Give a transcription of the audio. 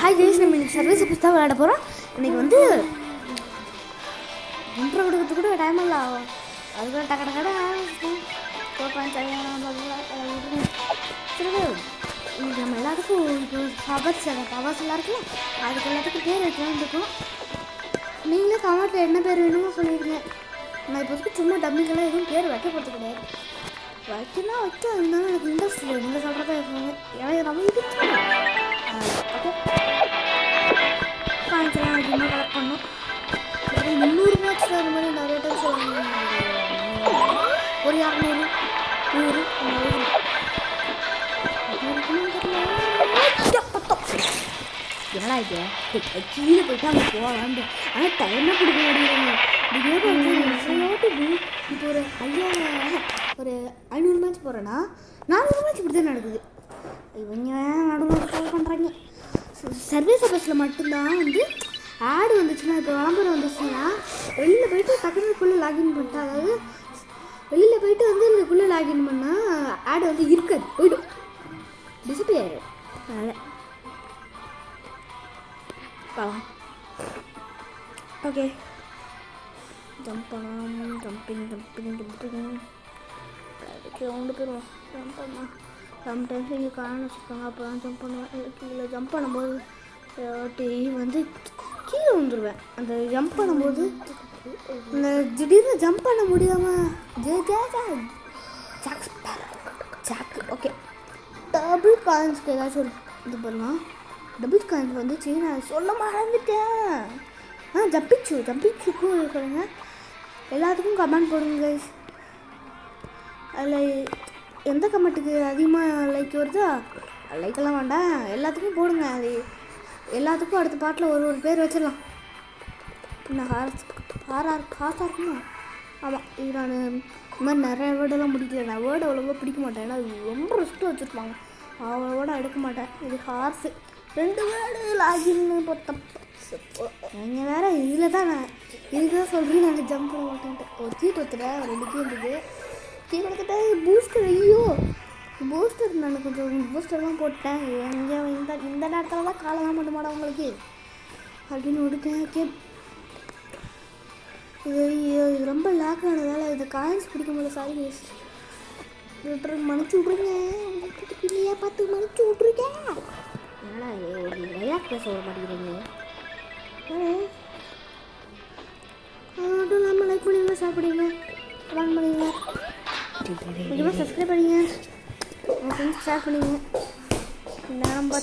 Hi guys, நம்ம இன்னைக்கு service episode தான் விளையாட போகிறோம். இன்றைக்கி வந்து இன்ட்ரோ கொடுக்கறதுக்கு கூட டைம் இல்லை ஆகும். அதுக்கு டக்கு டக்கடை இன்னைக்கு நம்ம எல்லாத்துக்கும் இப்போ பவர்ஸ் எல்லாம் இருக்குல்ல, அதுக்கு எல்லாத்துக்கும் பேர் வைக்கலான்னு இருக்கோம். நீங்களே கமெண்ட்டில் என்ன பேர் வேணுமோ சொல்லிடுங்க. நான் இப்போதைக்கு சும்மா டம்மிக்கெல்லாம் எதுவும் பேர் வைக்க போகிறது கிடையாது. வைக்கணும் வச்சா இருந்தாலும் எனக்கு இன்ட்ரெஸ்ட் இல்லை. நீங்கள் சொல்கிறதா இருக்காங்க, எனக்கு நம்ம இது ஓகே காய்ச்சலாம் அதிகமாக கலெக்ட் பண்ணோம். அப்புறம் 300 மேட்ச் அந்த மாதிரி நிறைய டைம் சொல்லுவாங்க. ஒரு 200 100 என்னடா இது கீழே போயிட்டு அங்கே போகலாண்டு. ஆனால் டைமே கொடுக்க முடியல. இப்போ ஒரு 500 மேட்ச் போகிறேன்னா 400 மேட்ச் இப்படி தான் நடக்குது. இவங்க நடுவில் கால் பண்ணுறாங்க. சர்வீஸ் பஸ்ஸில் மட்டும்தான் வந்து ஆடு வந்துச்சுன்னா, இப்போ விளம்பரம் வந்துச்சுன்னா வெளியில் போயிட்டு டக்குனுக்குள்ளே லாகின் பண்ணிட்டா, அதாவது வெளியில் போயிட்டு வந்து இதுக்குள்ளே லாகின் பண்ணால் ஆடு வந்து இருக்காது, போய்டும், டிசப்பி ஆயிடும். அதனால் பார்க்கலாம். ஓகே, ஜம்ப் பண்ணலாம். ஜம்பிங் அதுக்கு கொண்டு போயிடுவோம். ஜம்ப் பண்ணலாம். சம்டைம்ஸ் இங்கே காரணம் வச்சுருப்பாங்க, அப்போ தான் ஜம்ப் பண்ணுவேன். கீழே ஜம்ப் பண்ணும்போது வந்து கீழே வந்துடுவேன். அந்த ஜம்ப் பண்ணும்போது இந்த திடீர்னு ஜம்ப் பண்ண முடியாமல் ஜாக்கு ஓகே. டபுள் காயின்ஸ்க்கு ஏதாச்சும் இது பண்ணலாம். டபுள் காயின்ஸ் வந்துச்சு, நான் சொல்ல மறந்துட்டேன். ஜம்பிங்ஸுக்கும் இருக்கிறேங்க. எல்லாத்துக்கும் கமெண்ட் போடுங்க கைஸ். அதில் எந்த கமெண்ட்டுக்கு அதிகமாக லைக் வருதோ லைக்கெல்லாம் வேண்டாம், எல்லாத்துக்கும் போடுங்க. அது எல்லாத்துக்கும் அடுத்த பாட்டில் ஒரு பேர் வச்சிடலாம். நான் ஹாஸாக இருக்குமா? ஆமாம், இது நான் இந்த மாதிரி நிறைய வேர்டெல்லாம் பிடிக்கல. நான் வேர்டு அவ்வளோவா பிடிக்க மாட்டேன், ஏன்னா அது ரொம்ப ரிஸ்ட்டு வச்சுருப்பாங்க, அவ்வளோவோட எடுக்க மாட்டேன். இது ஹார்ஸு 2 வேர்டு லாகின்னு பொறுத்தம். நீங்கள் வேறு இதில் தான் நான் இதுக்கு தான் சொல்கிறேன், நாங்கள் ஜம்ப் பண்ண மாட்டேன்ட்டு. கீ கொடுத்துட்டேன், 2 கீ இருந்தது. கீ கொடுத்துட்டேன். பூஸ்டர், ஐயோ பூஸ்டர், நான் கொஞ்சம் பூஸ்டர்லாம் போட்டேன். எங்கே இந்த நேரத்தில் தான் காலெல்லாம் பண்ண மாட்டேன் உங்களுக்கு அப்படின்னு விடுத்தேன். இது ரொம்ப லேக் ஆனதால் இது காயின்ஸ் பிடிக்க முடியல. சாரி கேஸ், மன்னிச்சு விட்ருங்க. இல்லையா பார்த்து மன்னிச்சு விட்ருக்கேன். ஏன்னா லைலாக் பேச விட மாட்டேங்கிறீங்க. அதுவும் இல்லாமல் லைக் பண்ணிடுங்க, ஷேர் பண்ணிடுங்க, கமெண்ட் பண்ணிடுங்க, கொஞ்சமாக சப்ஸ்கிரைப் பண்ணிங்க, உங்கள் ஃப்ரெண்ட்ஸ் ஷேர் பண்ணிங்க. நம்ம